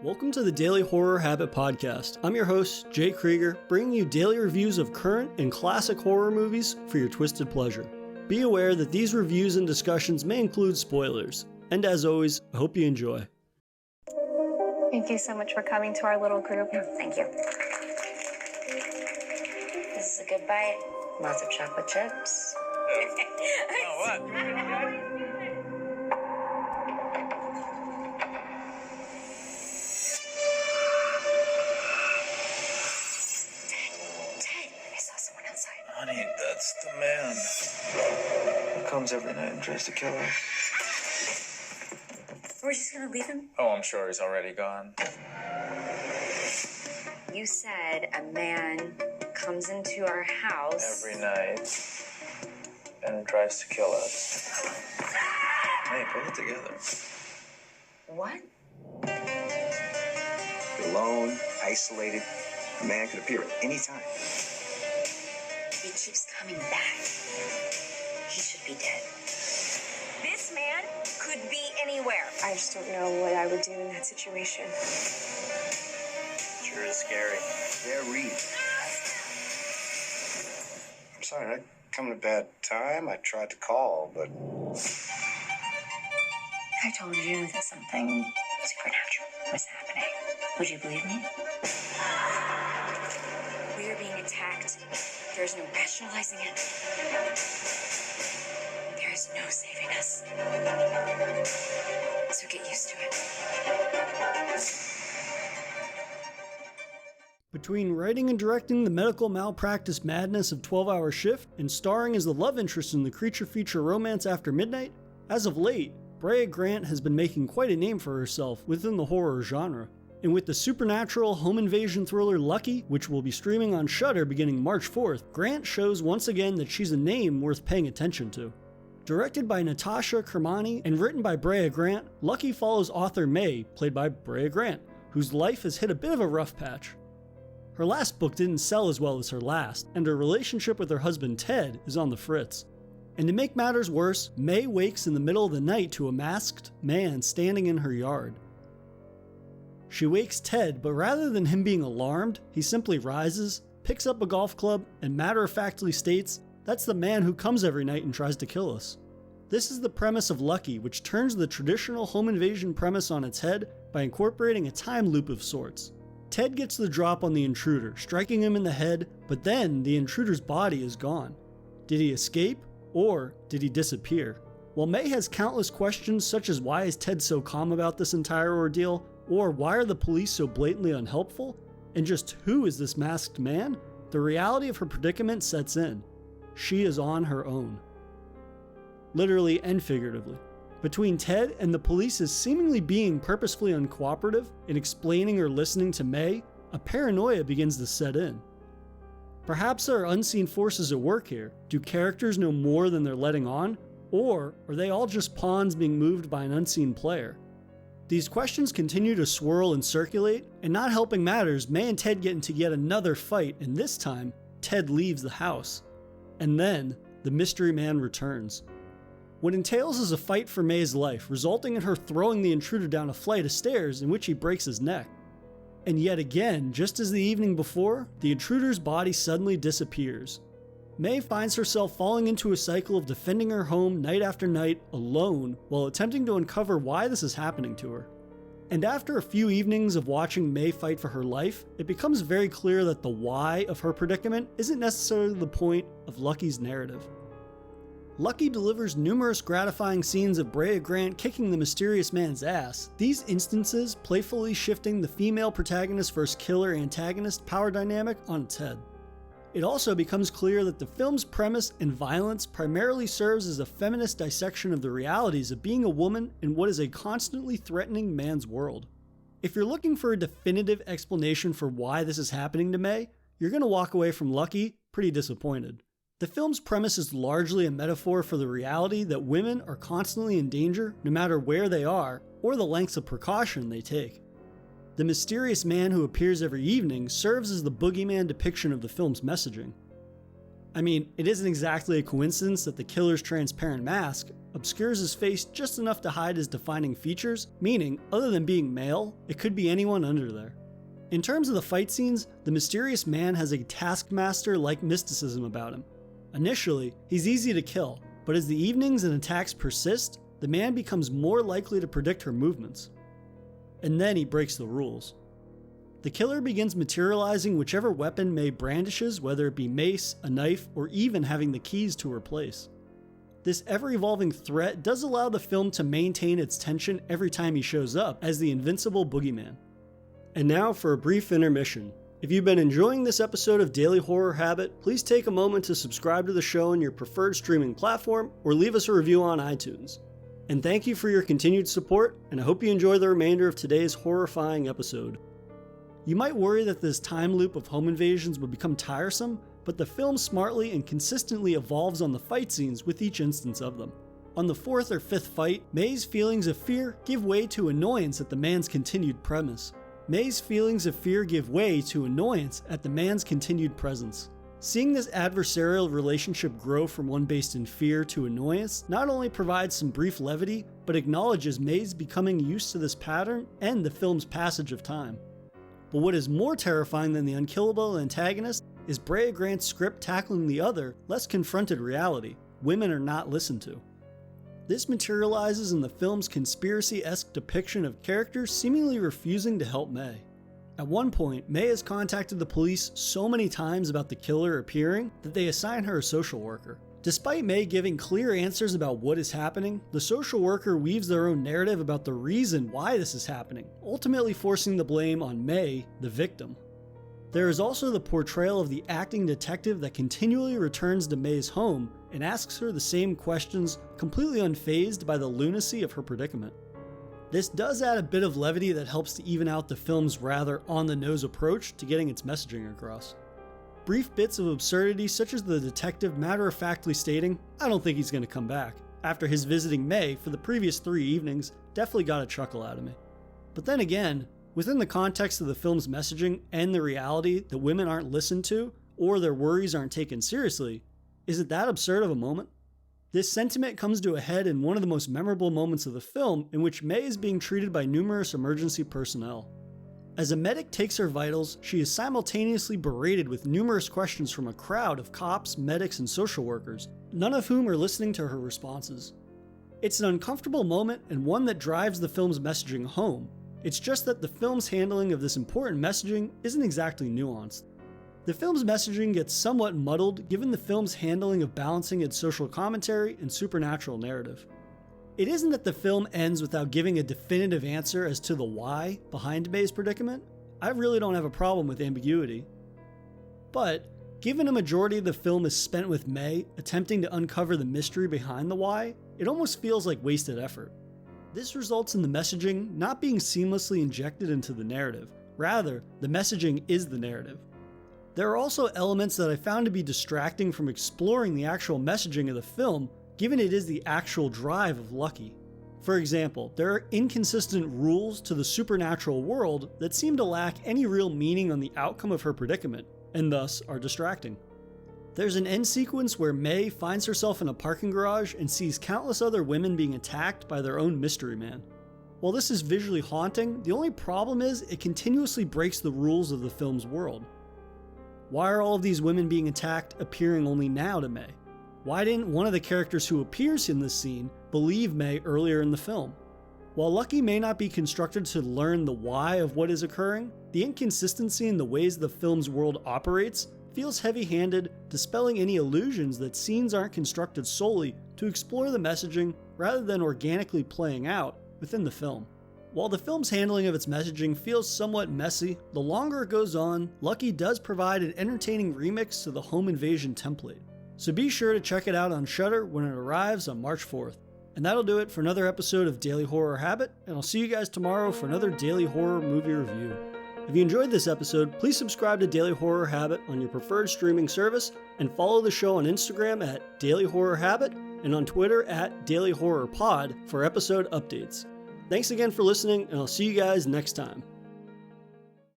Welcome to the Daily Horror Habit Podcast. I'm your host, Jay Krieger, bringing you daily reviews of current and classic horror movies for your twisted pleasure. Be aware that these reviews and discussions may include spoilers. And as always, I hope you enjoy. Thank you so much for coming to our little group. Thank you. This is a good bite. Lots of chocolate chips. Oh, what? Ted, I saw someone outside. Honey, that's the man. He comes every night and tries to kill her. We're just gonna leave him? Oh, I'm sure he's already gone. You said a man comes into our house. Every night and tries to kill us. Hey, pull it together. What? Alone, isolated, a man could appear at any time. He keeps coming back. He should be dead. This man could be anywhere. I just don't know what I would do in that situation. Sure is scary. Very. I'm sorry, I come at a bad time. I tried to call, but I told you that something supernatural was happening. Would you believe me? We are being attacked. There's no rationalizing it. There is no saving us. So get used to it. Between writing and directing the medical malpractice madness of 12-Hour Shift and starring as the love interest in the creature feature Romance After Midnight, as of late, Brea Grant has been making quite a name for herself within the horror genre. And with the supernatural home invasion thriller Lucky, which will be streaming on Shudder beginning March 4th, Grant shows once again that she's a name worth paying attention to. Directed by Natasha Kermani and written by Brea Grant, Lucky follows author May, played by Brea Grant, whose life has hit a bit of a rough patch. Her last book didn't sell as well as her last, and her relationship with her husband Ted is on the fritz. And to make matters worse, May wakes in the middle of the night to a masked man standing in her yard. She wakes Ted, but rather than him being alarmed, he simply rises, picks up a golf club, and matter-of-factly states, "That's the man who comes every night and tries to kill us." This is the premise of Lucky, which turns the traditional home invasion premise on its head by incorporating a time loop of sorts. Ted gets the drop on the intruder, striking him in the head, but then the intruder's body is gone. Did he escape, or did he disappear? While May has countless questions such as why is Ted so calm about this entire ordeal, or why are the police so blatantly unhelpful, and just who is this masked man, the reality of her predicament sets in. She is on her own. Literally and figuratively. Between Ted and the police's seemingly being purposefully uncooperative in explaining or listening to May, a paranoia begins to set in. Perhaps there are unseen forces at work here. Do characters know more than they're letting on? Or are they all just pawns being moved by an unseen player? These questions continue to swirl and circulate, and not helping matters, May and Ted get into yet another fight, and this time, Ted leaves the house. And then, the mystery man returns. What entails is a fight for May's life, resulting in her throwing the intruder down a flight of stairs in which he breaks his neck. And yet again, just as the evening before, the intruder's body suddenly disappears. May finds herself falling into a cycle of defending her home night after night alone while attempting to uncover why this is happening to her. And after a few evenings of watching May fight for her life, it becomes very clear that the why of her predicament isn't necessarily the point of Lucky's narrative. Lucky delivers numerous gratifying scenes of Brea Grant kicking the mysterious man's ass, these instances playfully shifting the female protagonist versus killer antagonist power dynamic on its head. It also becomes clear that the film's premise and violence primarily serves as a feminist dissection of the realities of being a woman in what is a constantly threatening man's world. If you're looking for a definitive explanation for why this is happening to May, you're going to walk away from Lucky pretty disappointed. The film's premise is largely a metaphor for the reality that women are constantly in danger no matter where they are or the lengths of precaution they take. The mysterious man who appears every evening serves as the boogeyman depiction of the film's messaging. I mean, it isn't exactly a coincidence that the killer's transparent mask, obscures his face just enough to hide his defining features, meaning, other than being male, it could be anyone under there. In terms of the fight scenes, the mysterious man has a Taskmaster-like mysticism about him. Initially, he's easy to kill, but as the evenings and attacks persist, the man becomes more likely to predict her movements. And then he breaks the rules. The killer begins materializing whichever weapon May brandishes, whether it be mace, a knife, or even having the keys to her place. This ever-evolving threat does allow the film to maintain its tension every time he shows up as the invincible boogeyman. And now for a brief intermission. If you've been enjoying this episode of Daily Horror Habit, please take a moment to subscribe to the show on your preferred streaming platform or leave us a review on iTunes. And thank you for your continued support, and I hope you enjoy the remainder of today's horrifying episode. You might worry that this time loop of home invasions would become tiresome, but the film smartly and consistently evolves on the fight scenes with each instance of them. On the fourth or fifth fight, May's feelings of fear give way to annoyance at the man's continued presence. Seeing this adversarial relationship grow from one based in fear to annoyance not only provides some brief levity, but acknowledges May's becoming used to this pattern and the film's passage of time. But what is more terrifying than the unkillable antagonist is Brea Grant's script tackling the other, less confronted reality: women are not listened to. This materializes in the film's conspiracy-esque depiction of characters seemingly refusing to help May. At one point, May has contacted the police so many times about the killer appearing that they assign her a social worker. Despite May giving clear answers about what is happening, the social worker weaves their own narrative about the reason why this is happening, ultimately forcing the blame on May, the victim. There is also the portrayal of the acting detective that continually returns to May's home and asks her the same questions, completely unfazed by the lunacy of her predicament. This does add a bit of levity that helps to even out the film's rather on-the-nose approach to getting its messaging across. Brief bits of absurdity such as the detective matter-of-factly stating, "I don't think he's going to come back," after his visiting May for the previous 3 evenings definitely got a chuckle out of me. But then again, within the context of the film's messaging and the reality that women aren't listened to or their worries aren't taken seriously, is it that absurd of a moment? This sentiment comes to a head in one of the most memorable moments of the film, in which May is being treated by numerous emergency personnel. As a medic takes her vitals, she is simultaneously berated with numerous questions from a crowd of cops, medics, and social workers, none of whom are listening to her responses. It's an uncomfortable moment and one that drives the film's messaging home. It's just that the film's handling of this important messaging isn't exactly nuanced. The film's messaging gets somewhat muddled given the film's handling of balancing its social commentary and supernatural narrative. It isn't that the film ends without giving a definitive answer as to the why behind May's predicament. I really don't have a problem with ambiguity. But, given a majority of the film is spent with May attempting to uncover the mystery behind the why, it almost feels like wasted effort. This results in the messaging not being seamlessly injected into the narrative. Rather, the messaging is the narrative. There are also elements that I found to be distracting from exploring the actual messaging of the film, given it is the actual drive of Lucky. For example, there are inconsistent rules to the supernatural world that seem to lack any real meaning on the outcome of her predicament, and thus are distracting. There's an end sequence where May finds herself in a parking garage and sees countless other women being attacked by their own mystery man. While this is visually haunting, the only problem is it continuously breaks the rules of the film's world. Why are all of these women being attacked appearing only now to May? Why didn't one of the characters who appears in this scene believe May earlier in the film? While Lucky may not be constructed to learn the why of what is occurring, the inconsistency in the ways the film's world operates feels heavy-handed, dispelling any illusions that scenes aren't constructed solely to explore the messaging rather than organically playing out within the film. While the film's handling of its messaging feels somewhat messy, the longer it goes on, Lucky does provide an entertaining remix to the home invasion template. So be sure to check it out on Shudder when it arrives on March 4th. And that'll do it for another episode of Daily Horror Habit, and I'll see you guys tomorrow for another Daily Horror Movie Review. If you enjoyed this episode, please subscribe to Daily Horror Habit on your preferred streaming service, and follow the show on Instagram at Daily Horror Habit and on Twitter at Daily Horror Pod for episode updates. Thanks again for listening, and I'll see you guys next time.